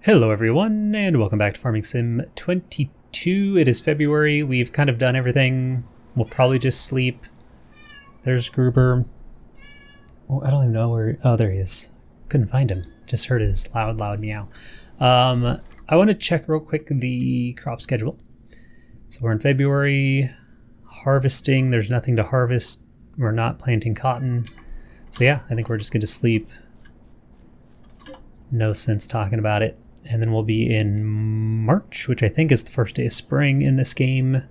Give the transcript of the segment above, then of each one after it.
Hello everyone, and welcome back to Farming Sim 22. It is February. We've kind of done everything. We'll probably just sleep. There's Gruber. Oh, I don't even know where... Oh, there he is. Couldn't find him. Just heard his loud meow. I want to check real quick the crop schedule. So we're in February. Harvesting. There's nothing to harvest. We're not planting cotton. So yeah, I think we're just going to sleep. No sense talking about it. And then we'll be in March, which I think is the first day of spring in this game.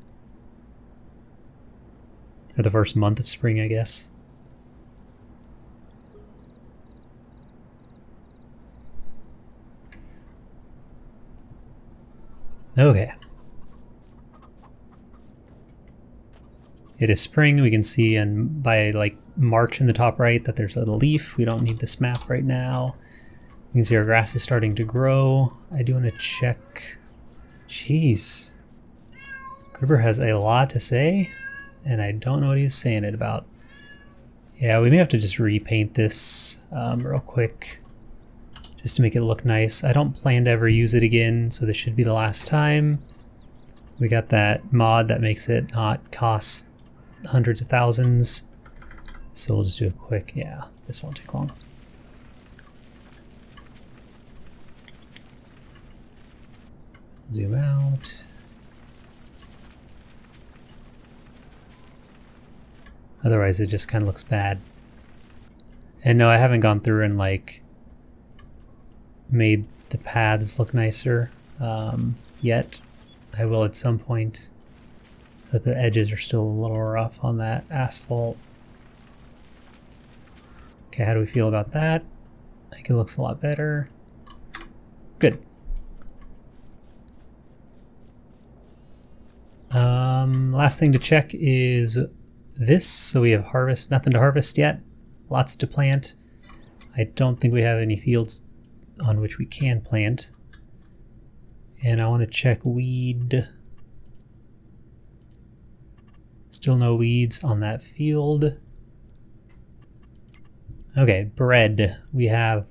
Or the first month of spring, I guess. Okay. It is spring. We can see by like March in the top right that there's a leaf. We don't need this map right now. You can see our grass is starting to grow. I do want to check. Jeez. Gruber has a lot to say, and I don't know what he's saying it about. Yeah, we may have to just repaint this real quick, just to make it look nice. I don't plan to ever use it again, so this should be the last time. We got that mod that makes it not cost hundreds of thousands. So we'll just do a quick, yeah, this won't take long. Zoom out. Otherwise it just kind of looks bad. And no, I haven't gone through and like made the paths look nicer yet. I will at some point, so that the edges are still a little rough on that asphalt. Okay, how do we feel about that? I think it looks a lot better. Good. Last thing to check is this. So we have harvest, nothing to harvest yet. Lots to plant. I don't think we have any fields on which we can plant. And I want to check weed. Still no weeds on that field. Okay, bread. We have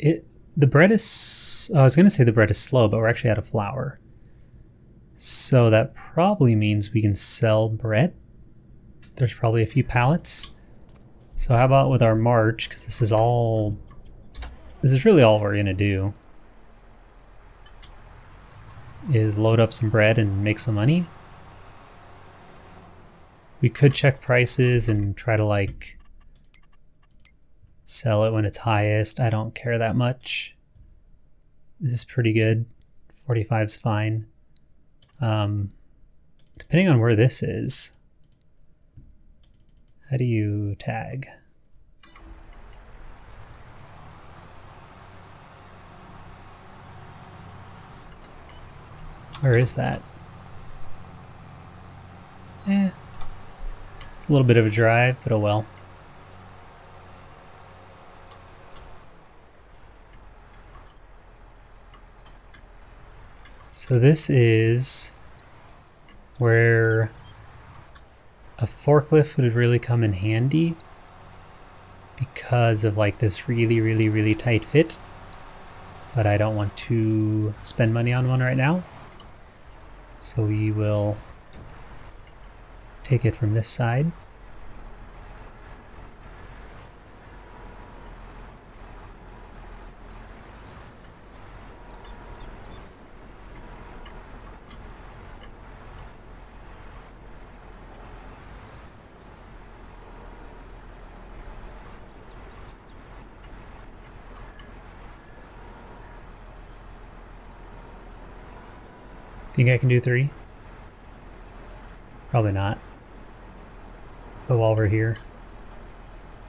it. The bread is, I was going to say the bread is slow, but we're actually out of flour. So that probably means we can sell bread. There's probably a few pallets. So how about with our March, because this is really all we're gonna do, is load up some bread and make some money. We could check prices and try to like sell it when it's highest. I don't care that much. This is pretty good. 45's fine. Depending on where this is, how do you tag? Where is that? It's a little bit of a drive, but oh well. So this is where a forklift would really come in handy because of like this really tight fit. But I don't want to spend money on one right now. So we will take it from this side. Think I can do 3? Probably not. But while we're here,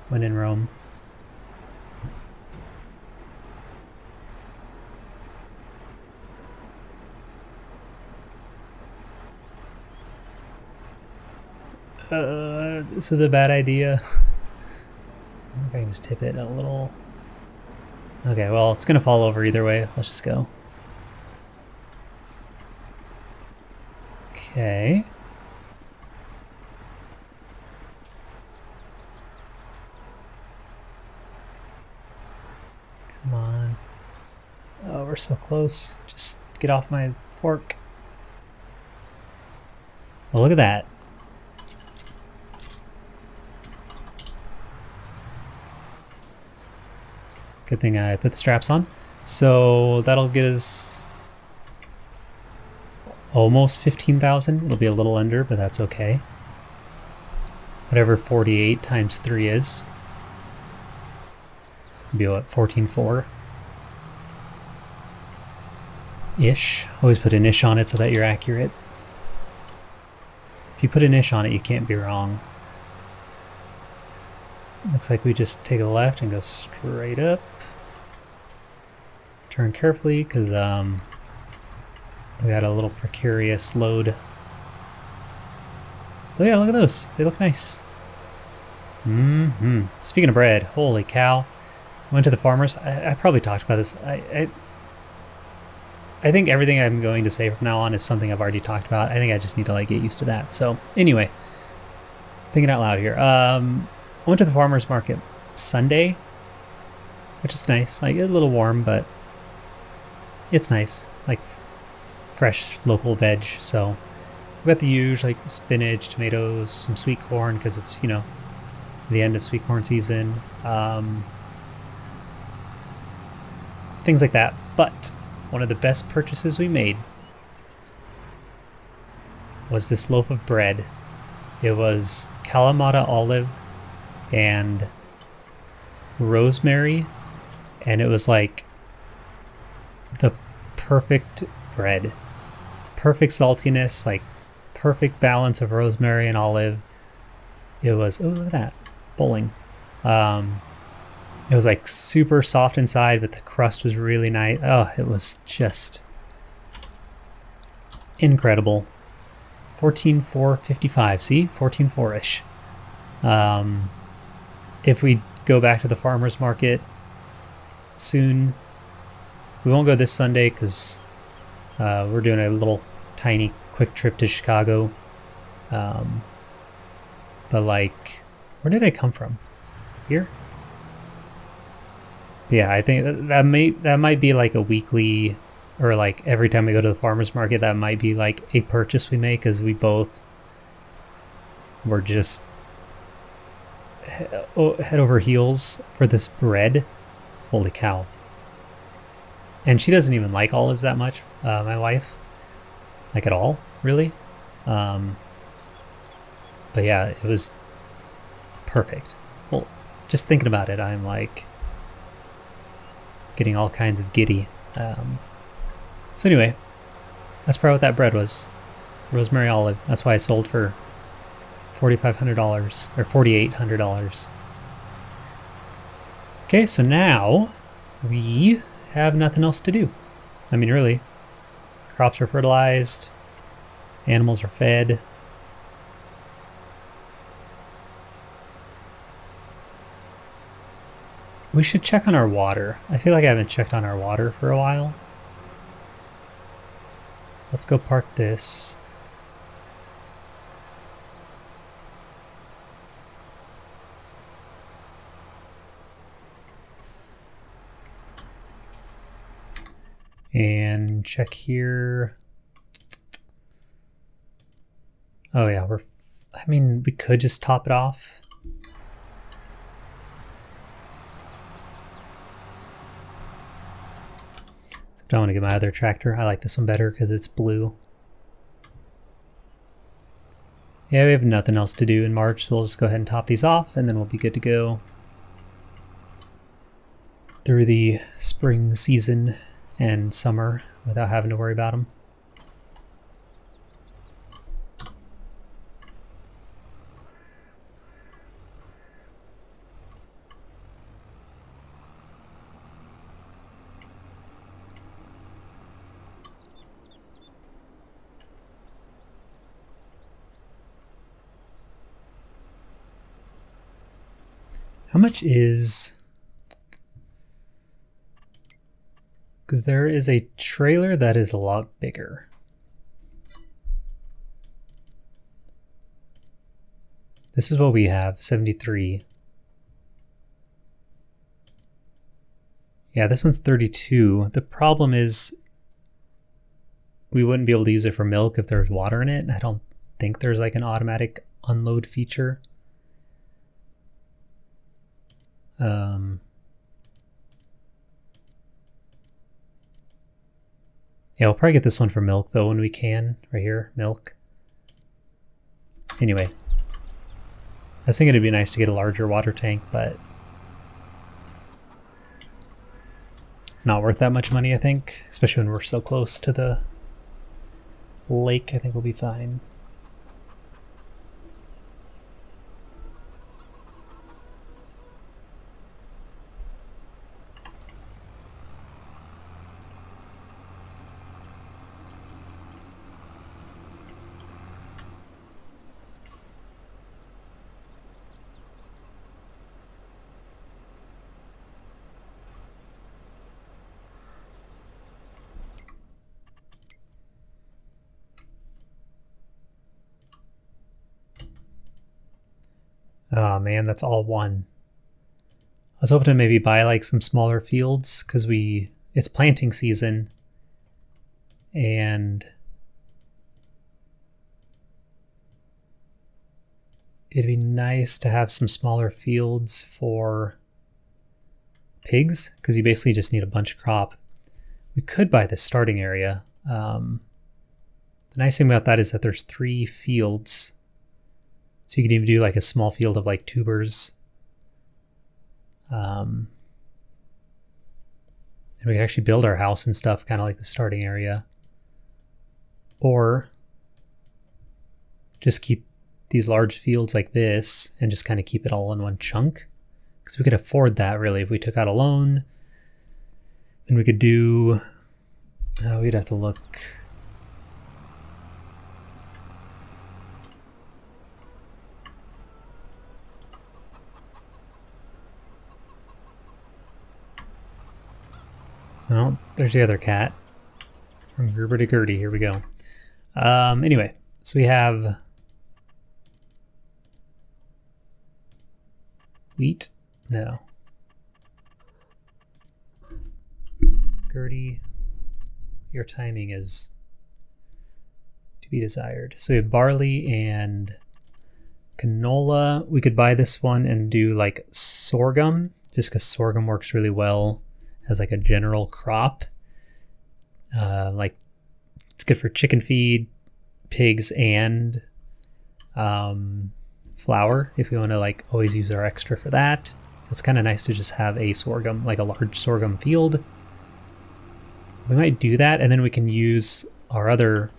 when in Rome. This is a bad idea. I wonder if I can just tip it a little. Okay, well, it's gonna fall over either way. Let's just go. Okay. we're so close. Just get off my fork. Well, look at that. Good thing I put the straps on. So that'll get us almost 15,000. It'll be a little under, but that's okay. Whatever 48 times 3 is. It'll be what, 14.4? Ish. Always put an ish on it so that you're accurate. If you put an ish on it, you can't be wrong. Looks like we just take a left and go straight up. Turn carefully because we had a little precarious load. Oh yeah, look at those. They look nice. Speaking of bread, holy cow. Went to the farmers. I probably talked about this. I think everything I'm going to say from now on is something I've already talked about. I think I just need to like get used to that. So anyway, thinking out loud here. I went to the farmer's market Sunday, which is nice. Like, a little warm, but it's nice. Like, fresh local veg. So we got the usual, like spinach, tomatoes, some sweet corn, because it's, you know, the end of sweet corn season. Things like that. But one of the best purchases we made was this loaf of bread. It was Kalamata olive and rosemary, and it was like the perfect bread. The perfect saltiness, like perfect balance of rosemary and olive. It was, oh look at that, bowling. It was like super soft inside, but the crust was really nice. Oh, it was just incredible. 14.455, see? 14.4-ish. If we go back to the farmer's market soon, we won't go this Sunday because we're doing a little tiny quick trip to Chicago. But like, where did I come from? Here? But yeah, I think that might be like a weekly, or like every time we go to the farmer's market, that might be like a purchase we make, because we both were just head over heels for this bread. Holy cow. And she doesn't even like olives that much, my wife, like at all, really. But yeah, it was perfect. Well, just thinking about it, I'm like getting all kinds of giddy. So anyway, that's probably what that bread was. Rosemary olive. That's why I sold for $4,500 or $4,800. Okay, so now we have nothing else to do. I mean, really, crops are fertilized, animals are fed. We should check on our water. I feel like I haven't checked on our water for a while. So let's go park this. And check here. Oh yeah, I mean, we could just top it off. I want to get my other tractor. I like this one better because it's blue. Yeah, we have nothing else to do in March, so we'll just go ahead and top these off, and then we'll be good to go through the spring season and summer without having to worry about them. How much is... Because there is a trailer that is a lot bigger. This is what we have, 73. Yeah, this one's 32. The problem is we wouldn't be able to use it for milk if there's water in it. I don't think there's like an automatic unload feature. Yeah, we'll probably get this one for milk though when we can. Right here, milk. Anyway, I was thinking it'd be nice to get a larger water tank, but not worth that much money, I think. Especially when we're so close to the lake, I think we'll be fine. Oh man, that's all one. I was hoping to maybe buy like some smaller fields because it's planting season and it'd be nice to have some smaller fields for pigs because you basically just need a bunch of crop. We could buy the starting area. The nice thing about that is that there's 3 fields. So you can even do like a small field of like tubers. And we can actually build our house and stuff kind of like the starting area. Or just keep these large fields like this and just kind of keep it all in one chunk. Because we could afford that really if we took out a loan. Then we could do, we'd have to look. Oh, there's the other cat. From Gerber to Gertie, here we go. Anyway, so we have wheat. No. Gertie, your timing is to be desired. So we have barley and canola. We could buy this one and do like sorghum, just because sorghum works really well as like a general crop. Like it's good for chicken feed, pigs, and flour if we want to like always use our extra for that. So it's kind of nice to just have a sorghum, like a large sorghum field. We might do that, and then we can use our other,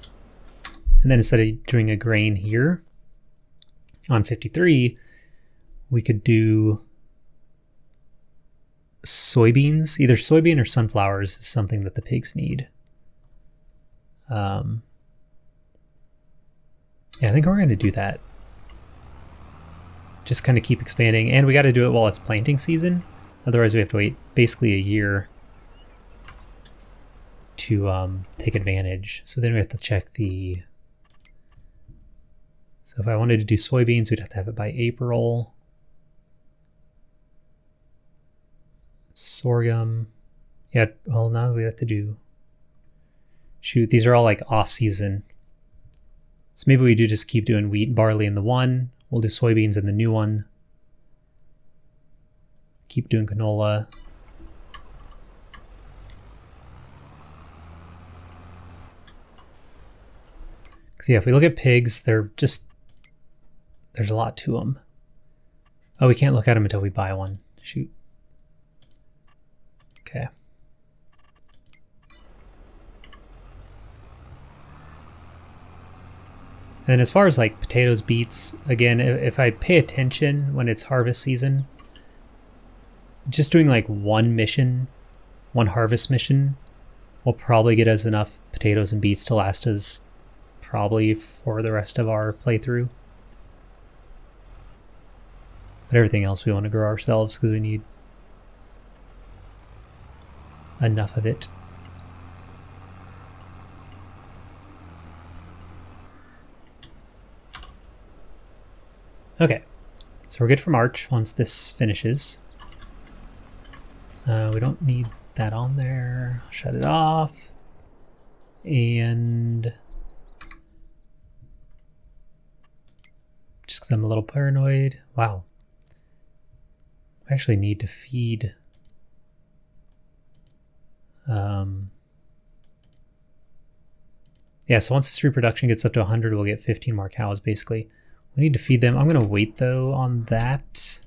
and then instead of doing a grain here on 53, we could do soybeans. Either soybean or sunflowers is something that the pigs need. Yeah, I think we're going to do that. Just kind of keep expanding, and we got to do it while it's planting season. Otherwise, we have to wait basically a year to take advantage. So then we have to check the. So if I wanted to do soybeans, we'd have to have it by April. Sorghum. Yeah, well, now we have to do. Shoot, these are all like off season. So maybe we do just keep doing wheat and barley in the one. We'll do soybeans in the new one. Keep doing canola. Because yeah, if we look at pigs, there's a lot to them. Oh, we can't look at them until we buy one. Shoot. Okay. And as far as like potatoes, beets, again, if I pay attention when it's harvest season, just doing like one harvest mission, will probably get us enough potatoes and beets to last us probably for the rest of our playthrough. But everything else we want to grow ourselves because we need enough of it. Okay, so we're good for March once this finishes. We don't need that on there, shut it off, and just because I'm a little paranoid. Wow. I actually need to feed yeah, so once this reproduction gets up to 100, we'll get 15 more cows, basically. We need to feed them. I'm going to wait, though, on that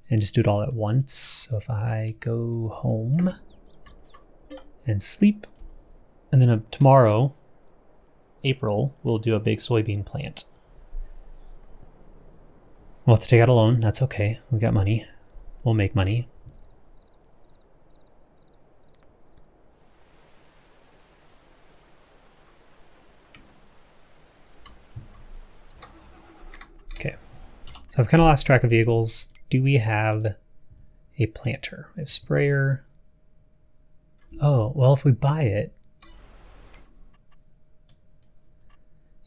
and just do it all at once. So if I go home and sleep, and then tomorrow, April, we'll do a big soybean plant. We'll have to take out a loan. That's okay. We got money. We'll make money. Okay. So I've kind of lost track of vehicles. Do we have a planter? We have sprayer. Oh, well, if we buy it.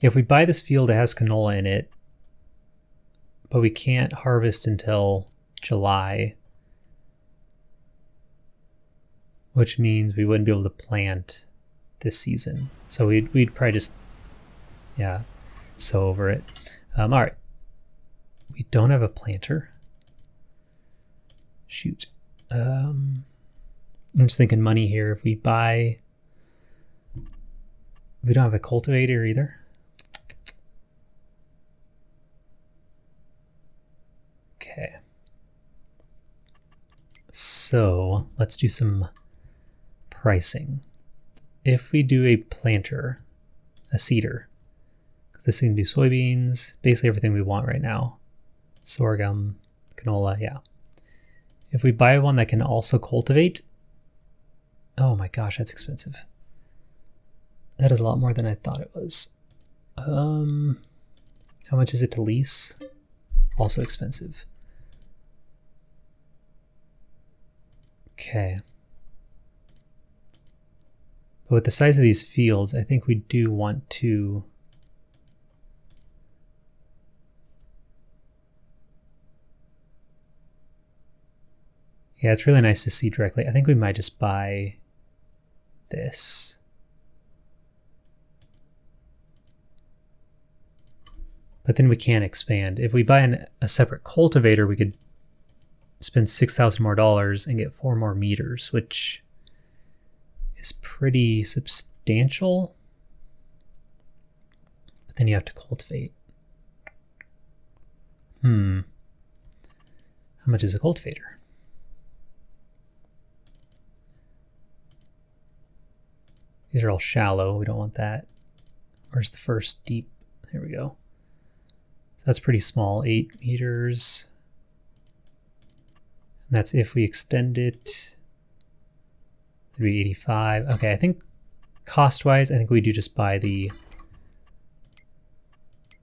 If we buy this field, it has canola in it. But we can't harvest until July, which means we wouldn't be able to plant this season. So we'd probably just, yeah, sow over it. All right. We don't have a planter. Shoot. I'm just thinking money here. If we buy, we don't have a cultivator either. Okay. So let's do some pricing. If we do a planter, a seeder, because this can do soybeans, basically everything we want right now. Sorghum, canola, yeah. If we buy one that can also cultivate, oh my gosh, that's expensive. That is a lot more than I thought it was. How much is it to lease? Also expensive. Okay. But with the size of these fields, I think we do want to yeah, it's really nice to see directly. I think we might just buy this. But then we can't expand. If we buy a separate cultivator, we could spend $6,000 more and get 4 more meters, which is pretty substantial. But then you have to cultivate. How much is a cultivator? These are all shallow. We don't want that. Where's the first deep? There we go. So that's pretty small, 8 meters. And that's if we extend it. It'd be 85. Okay, I think cost-wise, I think we do just buy the...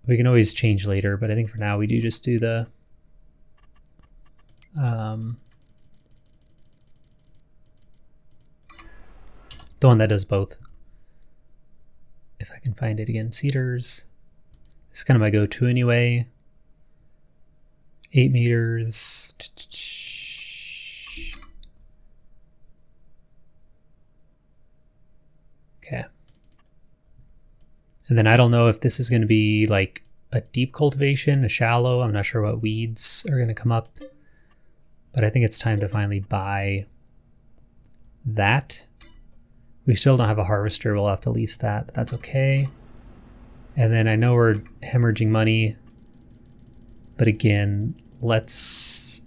We can always change later, but I think for now we do just do the... the one that does both. If I can find it again. Cedars. This is kind of my go-to anyway. 8 meters. Okay. And then I don't know if this is going to be like a deep cultivation, a shallow. I'm not sure what weeds are going to come up. But I think it's time to finally buy that. We still don't have a harvester. We'll have to lease that, but that's okay. And then I know we're hemorrhaging money, but again, let's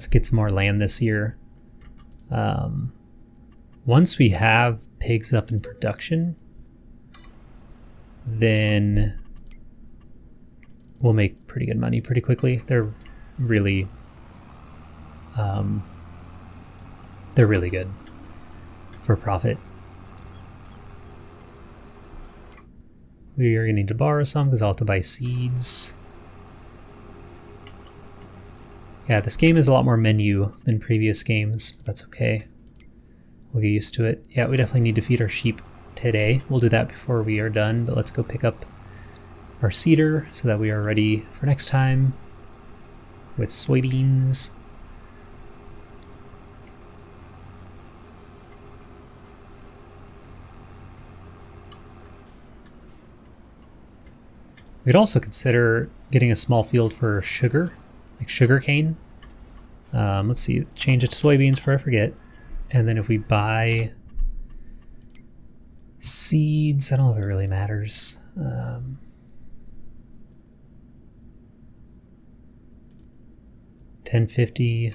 get some more land this year. Once we have pigs up in production, then we'll make pretty good money pretty quickly. They're really good for profit. We are going to need to borrow some because I'll have to buy seeds. Yeah, this game is a lot more menu than previous games, but that's okay. We'll get used to it. Yeah, we definitely need to feed our sheep today. We'll do that before we are done, but let's go pick up our seeder so that we are ready for next time with soybeans. We could also consider getting a small field for sugar, like sugar cane. Let's see, change it to soybeans before I forget. And then if we buy seeds, I don't know if it really matters. 1050.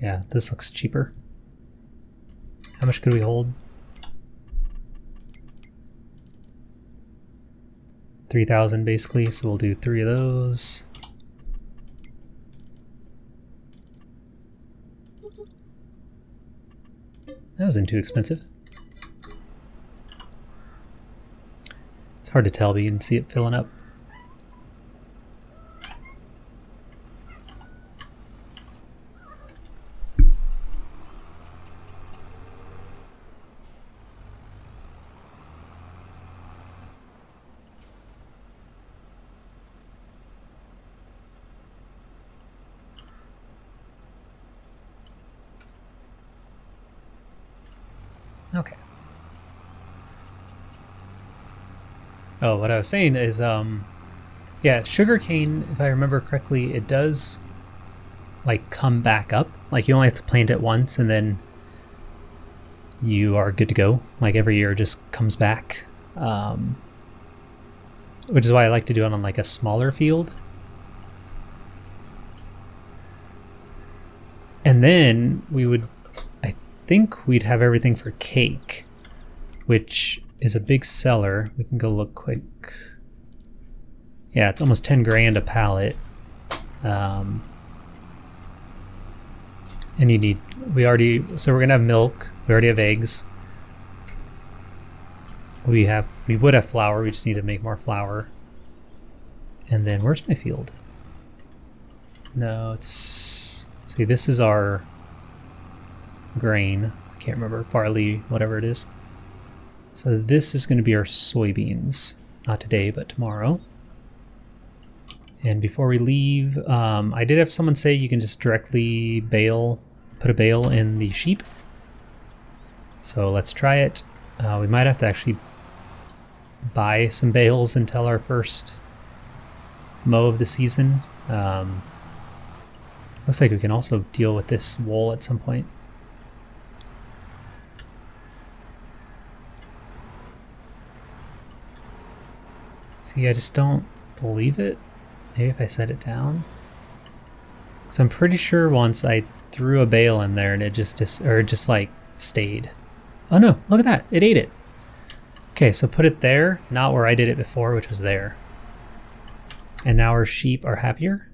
Yeah, this looks cheaper. How much could we hold? 3,000 basically, so we'll do 3 of those. That wasn't too expensive. It's hard to tell, but you can see it filling up. Okay. Oh, what I was saying is, yeah, sugarcane, if I remember correctly, it does, like, come back up. Like, you only have to plant it once, and then you are good to go. Like, every year it just comes back. Which is why I like to do it on, like, a smaller field. And then we would... I think we'd have everything for cake, which is a big seller. We can go look quick. Yeah, it's almost 10 grand a pallet. And you need, so we're gonna have milk, we already have eggs. We would have flour, we just need to make more flour. And then where's my field? No, it's, see, this is our grain. I can't remember, barley, whatever it is. So this is going to be our soybeans. Not today, but tomorrow. And before we leave, I did have someone say you can just directly put a bale in the sheep. So let's try it. We might have to actually buy some bales until our first mow of the season. Looks like we can also deal with this wool at some point. See, I just don't believe it. Maybe if I set it down. Because I'm pretty sure once I threw a bale in there and it just like stayed. Oh no, look at that, it ate it. Okay, so put it there, not where I did it before, which was there. And now our sheep are happier.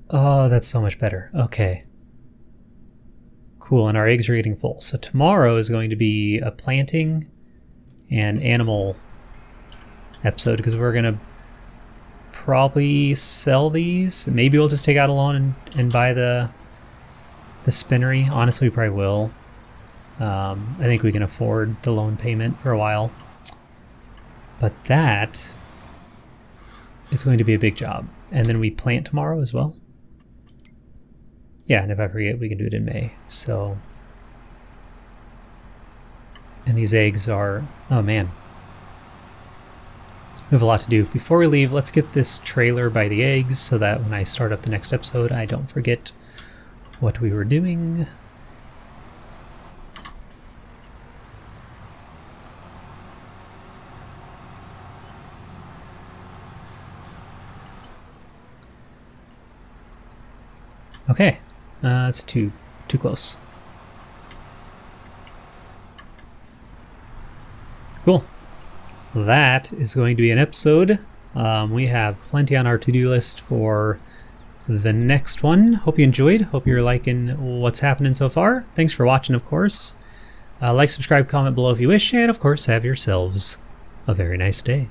Oh, that's so much better. Okay. Cool, and our eggs are getting full. So tomorrow is going to be a planting and animal episode, because we're gonna probably sell these. Maybe we'll just take out a loan and buy the spinnery. Honestly, we probably will. I think we can afford the loan payment for a while. But that is going to be a big job. And then we plant tomorrow as well. Yeah, and if I forget, we can do it in May. So, and these eggs are, oh man. We have a lot to do. Before we leave, let's get this trailer by the eggs so that when I start up the next episode, I don't forget what we were doing. Okay, it's too close. Cool. That is going to be an episode. We have plenty on our to-do list for the next one. Hope you enjoyed. Hope you're liking what's happening so far. Thanks for watching, of course. Like, subscribe, comment below if you wish, and of course, have yourselves a very nice day.